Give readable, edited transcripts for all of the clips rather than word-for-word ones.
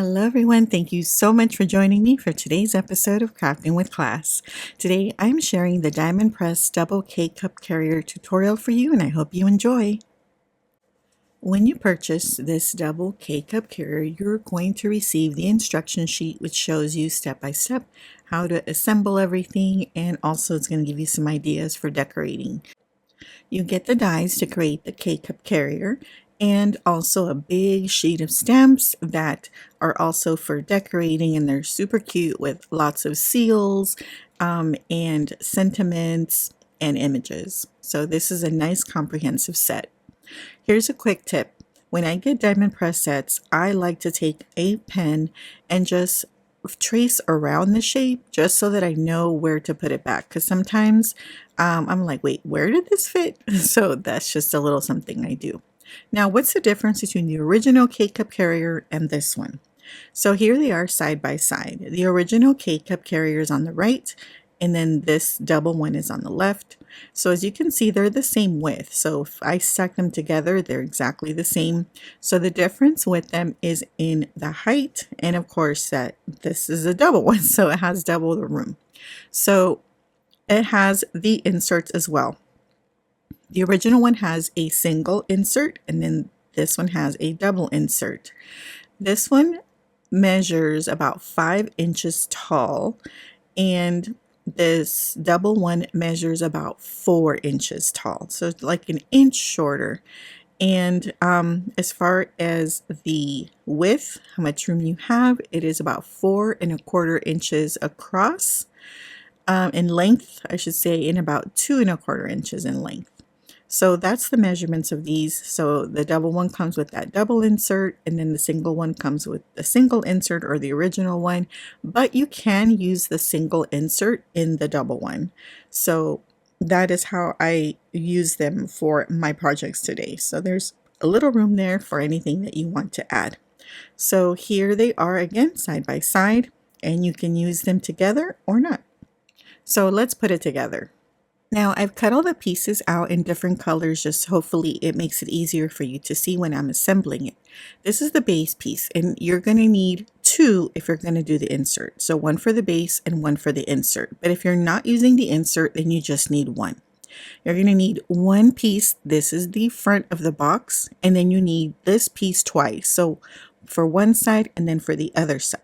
Hello everyone, thank you so much for joining me for today's episode of Crafting with Class. Today I'm sharing the Diamond Press Double K-Cup Carrier tutorial for you and I hope you enjoy. When you purchase this double K-Cup carrier, you're going to receive the instruction sheet which shows you step by step how to assemble everything, and also it's going to give you some ideas for decorating. You get the dies to create the K-Cup carrier and also a big sheet of stamps that are also for decorating, and they're super cute with lots of seals and sentiments and images. So this is a nice comprehensive set. Here's a quick tip. When I get diamond press sets, I like to take a pen and just trace around the shape just so that I know where to put it back, because sometimes I'm like, wait, where did this fit? So that's just a little something I do. Now, what's the difference between the original K-Cup carrier and this one? So here they are side by side. The original K-Cup carrier is on the right, and then this double one is on the left. So as you can see, they're the same width. So if I stack them together, they're exactly the same. So the difference with them is in the height, and of course that this is a double one, so it has double the room. So it has the inserts as well. The original one has a single insert, and then this one has a double insert. This one measures about 5 inches tall, and this double one measures about 4 inches tall, so it's like an inch shorter. And as far as the width, how much room you have, it is about 4¼ inches across. In length, I should say, in about 2¼ inches in length. So that's the measurements of these. So the double one comes with that double insert, and then the single one comes with the single insert, or the original one, but you can use the single insert in the double one. So that is how I use them for my projects today. So there's a little room there for anything that you want to add. So here they are again, side by side, and you can use them together or not. So let's put it together. Now I've cut all the pieces out in different colors, just hopefully it makes it easier for you to see when I'm assembling it. This is the base piece, and you're going to need 2 if you're going to do the insert. So one for the base and one for the insert. But if you're not using the insert, then you just need 1. You're going to need 1 piece. This is the front of the box, and then you need this piece twice. So for one side and then for the other side.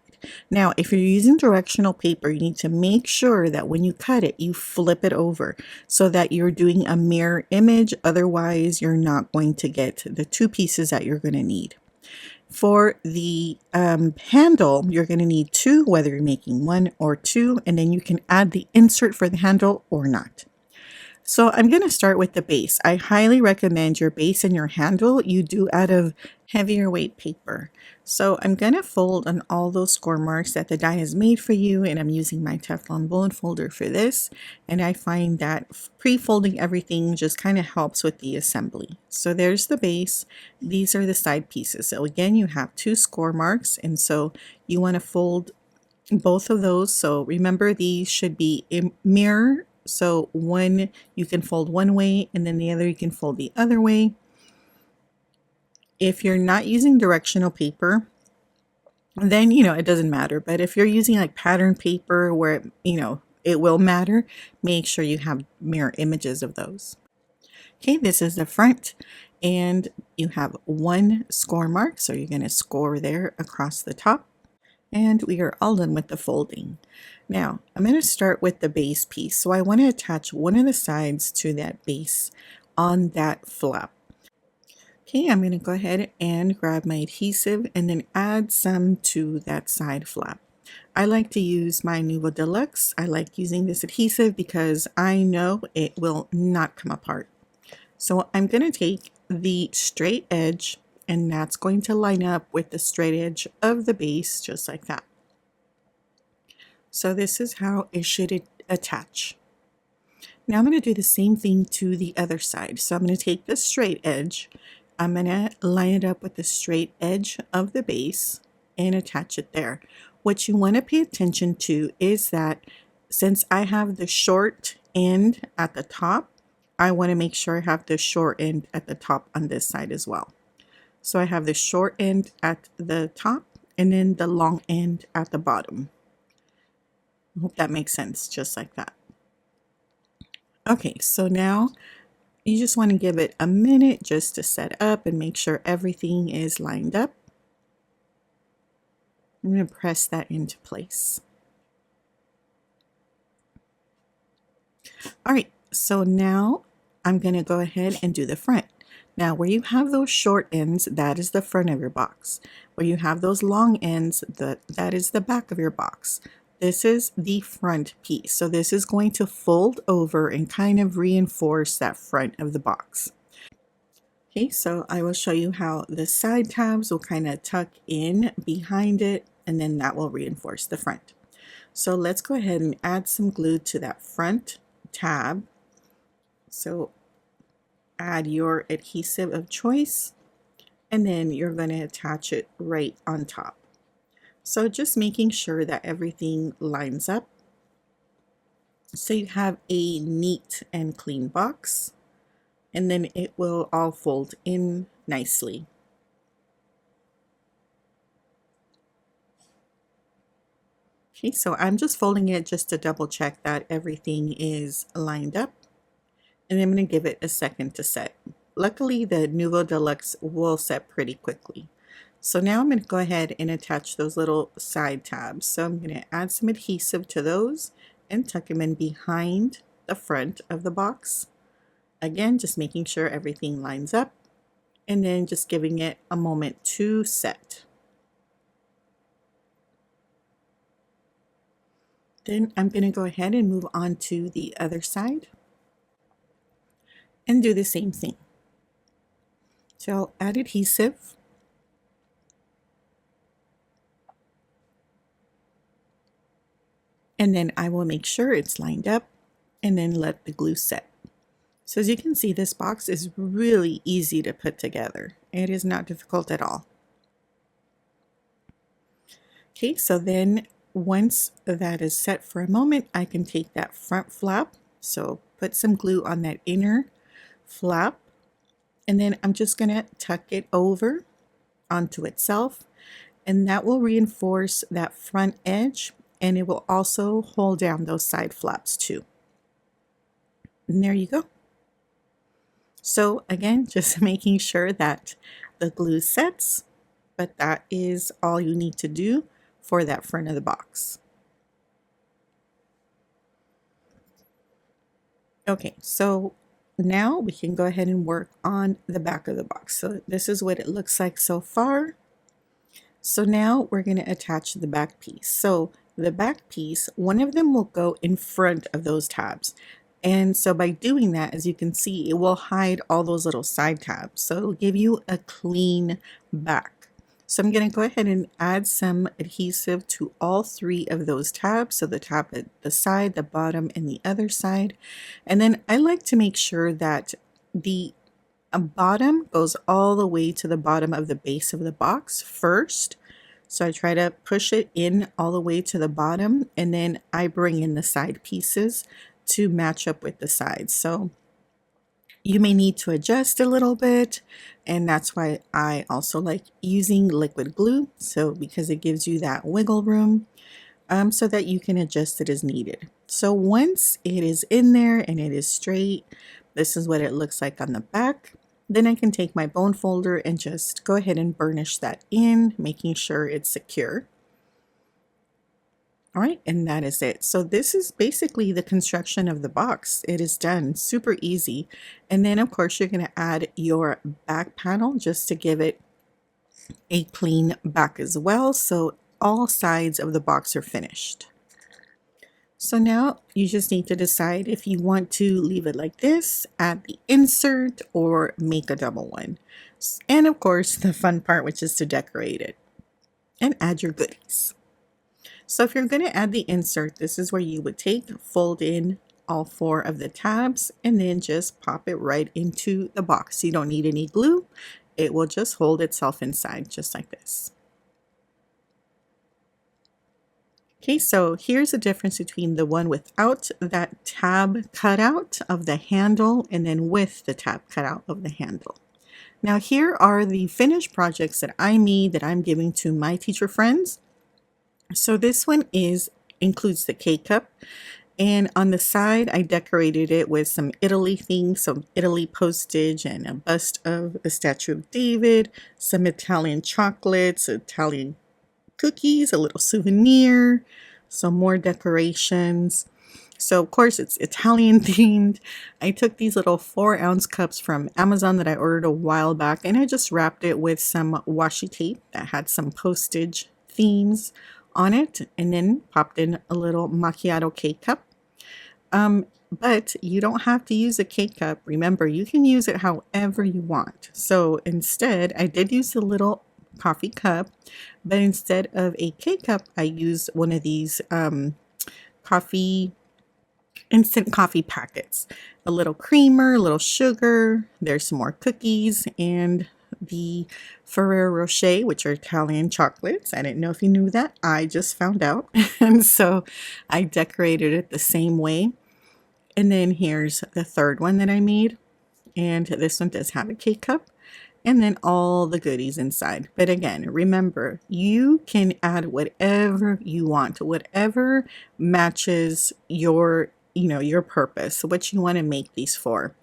Now, if you're using directional paper, you need to make sure that when you cut it, you flip it over so that you're doing a mirror image. Otherwise, you're not going to get the 2 pieces that you're going to need. For the handle, you're going to need 2, whether you're making 1 or 2, and then you can add the insert for the handle or not. So I'm going to start with the base. I highly recommend your base and your handle you do out of heavier weight paper. So I'm going to fold on all those score marks that the die has made for you, and I'm using my Teflon bullet folder for this, and I find that pre-folding everything just kind of helps with the assembly. So there's the base. These are the side pieces. So again, you have 2 score marks, and so you want to fold both of those. So remember, these should be a mirror. So one you can fold one way, and then the other you can fold the other way. If you're not using directional paper, then it doesn't matter. But if you're using like pattern paper where it will matter, make sure you have mirror images of those. Okay, this is the front, and you have 1 score mark, so you're going to score there across the top. And we are all done with the folding. Now, I'm going to start with the base piece. So I want to attach one of the sides to that base on that flap. Okay, I'm going to go ahead and grab my adhesive and then add some to that side flap. I like to use my Deluxe. I like using this adhesive because I know it will not come apart. So I'm going to take the straight edge, and that's going to line up with the straight edge of the base, just like that. So this is how it should attach. Now I'm going to do the same thing to the other side. So I'm going to take the straight edge, I'm going to line it up with the straight edge of the base and attach it there. What you want to pay attention to is that since I have the short end at the top, I want to make sure I have the short end at the top on this side as well. So I have the short end at the top and then the long end at the bottom. I hope that makes sense, just like that. Okay, so now you just want to give it a minute just to set up and make sure everything is lined up. I'm going to press that into place. All right, so now I'm going to go ahead and do the front. Now, where you have those short ends, that is the front of your box. Where you have those long ends, that is the back of your box. This is the front piece. So this is going to fold over and kind of reinforce that front of the box. Okay, so I will show you how the side tabs will kind of tuck in behind it, and then that will reinforce the front. So let's go ahead and add some glue to that front tab. So add your adhesive of choice, and then you're going to attach it right on top. So just making sure that everything lines up so you have a neat and clean box, and then it will all fold in nicely. Okay, so I'm just folding it just to double check that everything is lined up, and I'm going to give it a second to set. Luckily, the Nuvo Deluxe will set pretty quickly. So now I'm going to go ahead and attach those little side tabs. So I'm going to add some adhesive to those and tuck them in behind the front of the box. Again, just making sure everything lines up, and then just giving it a moment to set. Then I'm going to go ahead and move on to the other side and do the same thing. So I'll add adhesive. And then I will make sure it's lined up and then let the glue set. So as you can see, this box is really easy to put together. It is not difficult at all. Okay, so then once that is set for a moment, I can take that front flap. So put some glue on that inner flap, and then I'm just going to tuck it over onto itself, and that will reinforce that front edge, and it will also hold down those side flaps too. And there you go. So again, just making sure that the glue sets, but that is all you need to do for that front of the box. Okay, so now we can go ahead and work on the back of the box. So this is what it looks like so far. So now we're going to attach the back piece. So the back piece, one of them will go in front of those tabs. And so by doing that, as you can see, it will hide all those little side tabs. So it'll give you a clean back. So I'm going to go ahead and add some adhesive to all three of those tabs. So the tab at the side, the bottom, and the other side. And then I like to make sure that the bottom goes all the way to the bottom of the base of the box first. So I try to push it in all the way to the bottom, and then I bring in the side pieces to match up with the sides. So you may need to adjust a little bit, and that's why I also like using liquid glue, so because it gives you that wiggle room so that you can adjust it as needed. So once it is in there and it is straight, this is what it looks like on the back. Then I can take my bone folder and just go ahead and burnish that in, making sure it's secure. All right, and that is it. So this is basically the construction of the box. It is done, super easy. And then of course you're going to add your back panel just to give it a clean back as well. So all sides of the box are finished. So now you just need to decide if you want to leave it like this, add the insert, or make a double one. And of course, the fun part, which is to decorate it and add your goodies. So if you're going to add the insert, this is where you would fold in all four of the tabs, and then just pop it right into the box. You don't need any glue. It will just hold itself inside, just like this. Okay, so here's the difference between the one without that tab cutout of the handle and then with the tab cutout of the handle. Now here are the finished projects that I made that I'm giving to my teacher friends. So this one includes the K-cup, and on the side I decorated it with some Italy things, some Italy postage and a bust of the Statue of David, some Italian chocolates, Italian cookies, a little souvenir, some more decorations. So of course it's Italian themed. I took these little 4-ounce cups from Amazon that I ordered a while back, and I just wrapped it with some washi tape that had some postage themes on it, and then popped in a little macchiato K-cup. But you don't have to use a K-cup. Remember, you can use it however you want. So instead, I did use a little coffee cup, but instead of a K-cup, I used one of these instant coffee packets. A little creamer, a little sugar, there's some more cookies, and the Ferrero Rocher, which are Italian chocolates. I didn't know if you knew that. I just found out. And so I decorated it the same way. And then here's the third one that I made. And this one does have a K-cup. And then all the goodies inside. But again, remember, you can add whatever you want, whatever matches your purpose, what you want to make these for.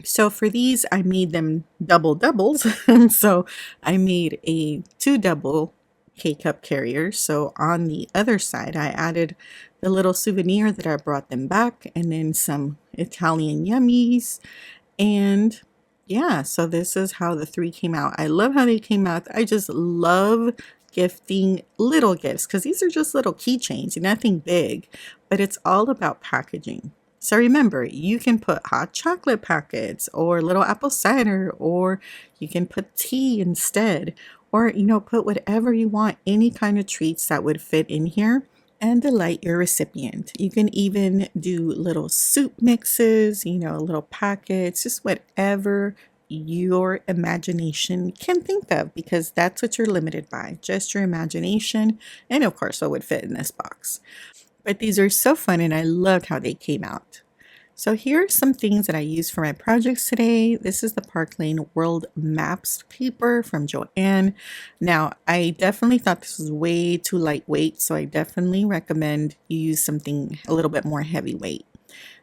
So for these, I made them doubles. So I made a 2 double K-cup carriers. So on the other side, I added the little souvenir that I brought them back, and then some Italian yummies. And yeah, so this is how the 3 came out. I love how they came out. I just love gifting little gifts because these are just little keychains, nothing big, but it's all about packaging. So remember, you can put hot chocolate packets or little apple cider, or you can put tea instead, or put whatever you want, any kind of treats that would fit in here and delight your recipient. You can even do little soup mixes, little packets, just whatever your imagination can think of, because that's what you're limited by, just your imagination. And of course, what would fit in this box. But these are so fun, and I loved how they came out. So here are some things that I used for my projects today. This is the Park Lane World Maps paper from Joanne. Now, I definitely thought this was way too lightweight, so I definitely recommend you use something a little bit more heavyweight.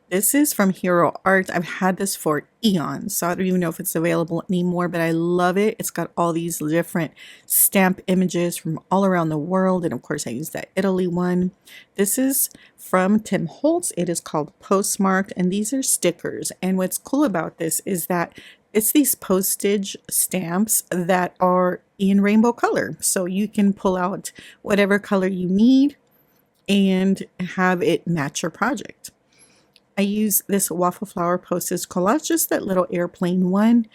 This is from Hero Art. I've had this for eons, so I don't even know if it's available anymore, but I love it. It's got all these different stamp images from all around the world, and of course I use that Italy one. This is from Tim Holtz. It is called Postmarked, and these are stickers. And what's cool about this is that it's these postage stamps that are in rainbow color, so you can pull out whatever color you need and have it match your project. I use this Waffle Flower Postage Collage, just that little airplane one.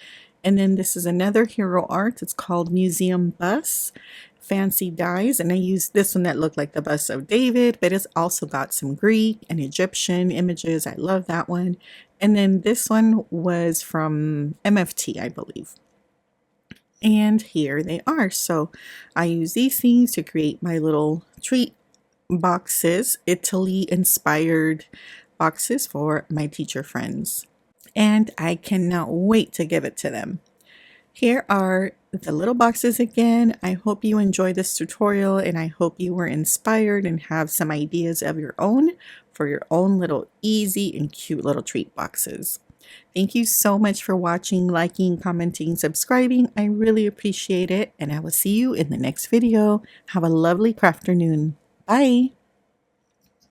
And then this is another Hero Art. It's called Museum Bus, Fancy Dies. And I used this one that looked like the bust of David, but it's also got some Greek and Egyptian images. I love that one. And then this one was from MFT, I believe. And here they are. So I use these things to create my little treat boxes, Italy inspired boxes for my teacher friends, and I cannot wait to give it to them. Here are the little boxes again. I hope you enjoyed this tutorial, and I hope you were inspired and have some ideas of your own for your own little easy and cute little treat boxes. Thank you so much for watching, liking, commenting, subscribing. I really appreciate it, and I will see you in the next video. Have a lovely crafternoon. Bye!